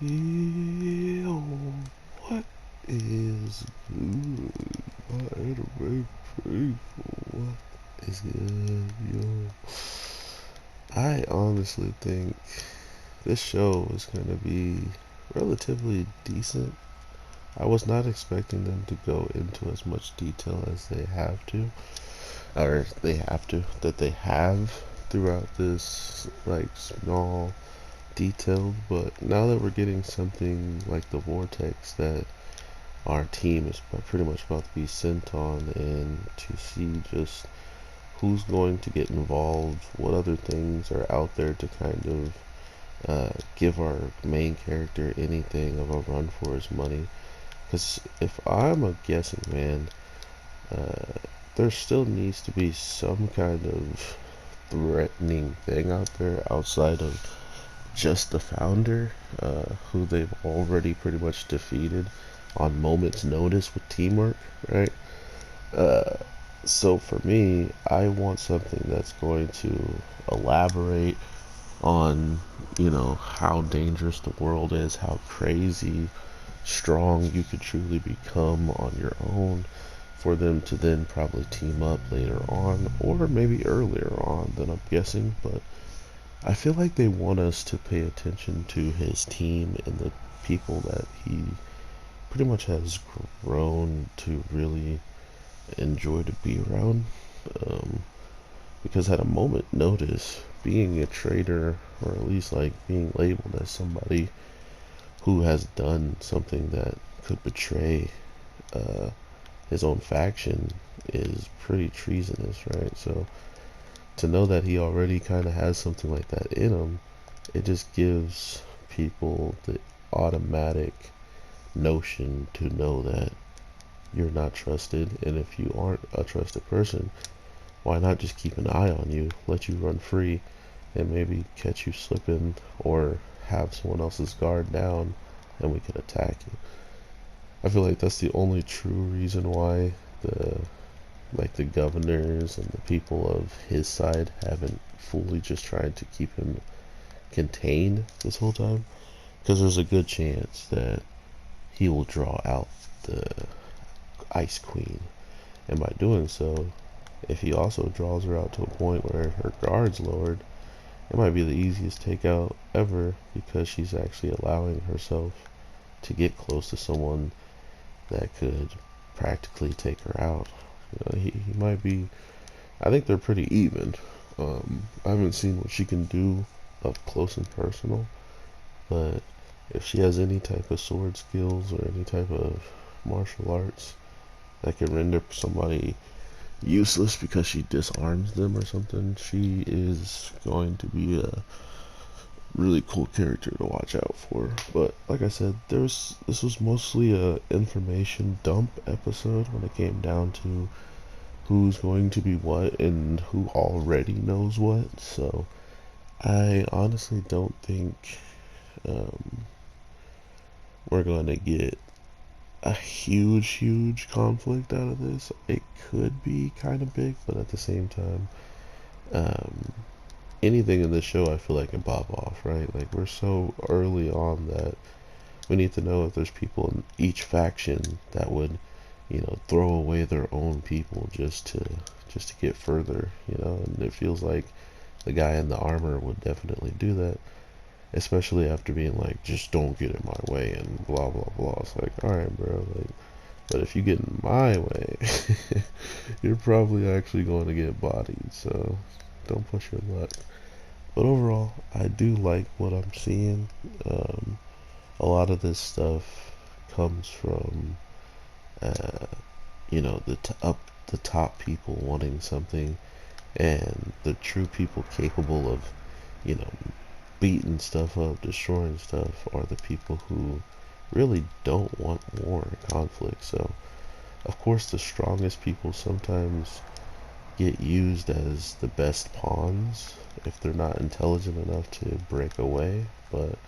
Yo, what is good? My anime people, what is good, yo? I honestly think this show is gonna be relatively decent. I was not expecting them to go into as much detail as they have to, or that they have throughout this, like, small detailed, but now that we're getting something like the Vortex that our team is pretty much about to be sent on, and to see just who's going to get involved, what other things are out there to kind of give our main character anything of a run for his money. Because if I'm a guessing man, uh, there still needs to be some kind of threatening thing out there outside of just the founder, who they've already pretty much defeated on moment's notice with teamwork, right? Uh, so for me, I want something that's going to elaborate on, how dangerous the world is, how crazy strong you could truly become on your own, for them to then probably team up later on, or maybe earlier on than I'm guessing, but I feel like they want us to pay attention to his team and the people that he pretty much has grown to really enjoy to be around. Um, because at a moment notice, being a traitor, or at least like being labeled as somebody who has done something that could betray uh, his own faction, is pretty treasonous, right? So to know that he already kind of has something like that in him, it just gives people the automatic notion to know that you're not trusted. And if you aren't a trusted person, why not just keep an eye on you, let you run free, and maybe catch you slipping, or have someone else's guard down and we could attack you. I feel like that's the only true reason why the governors and the people of his side haven't fully just tried to keep him contained this whole time, because there's a good chance that he will draw out the Ice Queen, and by doing so, if he also draws her out to a point where her guard's lowered, it might be the easiest takeout ever, because she's actually allowing herself to get close to someone that could practically take her out. He might be. I think they're pretty even. I haven't seen what she can do up close and personal, but if she has any type of sword skills or any type of martial arts that can render somebody useless because she disarms them or something, she is going to be a really cool character to watch out for. But like I said, this was mostly a information dump episode when it came down to who's going to be what and who already knows what. So I honestly don't think um, we're going to get a huge conflict out of this. It could be kind of big, but at the same time, um, anything in this show I feel like can pop off, right? Like, we're so early on that we need to know if there's people in each faction that would, throw away their own people just to get further, and it feels like the guy in the armor would definitely do that, especially after being like, just don't get in my way and blah blah blah. It's like, all right, bro, like, but if you get in my way, you're probably actually going to get bodied, so don't push your luck. But overall, I do like what I'm seeing. A lot of this stuff comes from, uh, up the top people wanting something, and the true people capable of, you know, beating stuff up, destroying stuff, are the people who really don't want war and conflict. So, of course, the strongest people sometimes get used as the best pawns if they're not intelligent enough to break away. But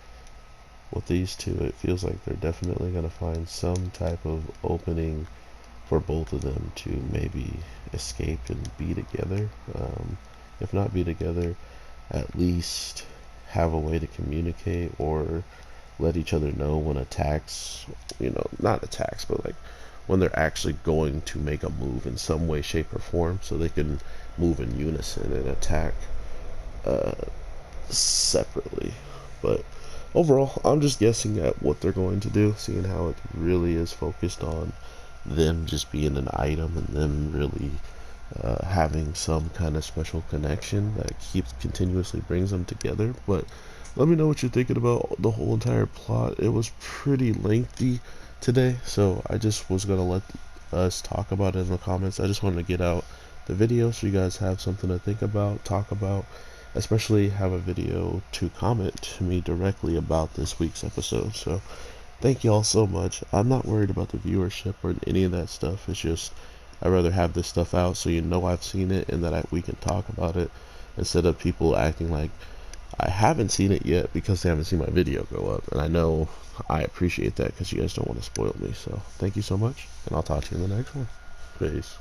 with these two, it feels like they're definitely going to find some type of opening for both of them to maybe escape and be together. If not be together, at least have a way to communicate, or let each other know when attacks, not attacks, but like when they're actually going to make a move in some way, shape, or form, so they can move in unison and attack uh, separately. But overall, I'm just guessing at what they're going to do, seeing how it really is focused on them just being an item and them really having some kind of special connection that keeps continuously brings them together. But let me know what you're thinking about the whole entire plot. It was pretty lengthy today, so I just was gonna let us talk about it in the comments. I just wanted to get out the video so you guys have something to think about, talk about, especially have a video to comment to me directly about this week's episode. So thank you all so much. I'm not worried about the viewership or any of that stuff. It's just I'd rather have this stuff out so I've seen it and that we can talk about it, instead of people acting like I haven't seen it yet because they haven't seen my video go up. And I know I appreciate that because you guys don't want to spoil me. So thank you so much, and I'll talk to you in the next one. Peace.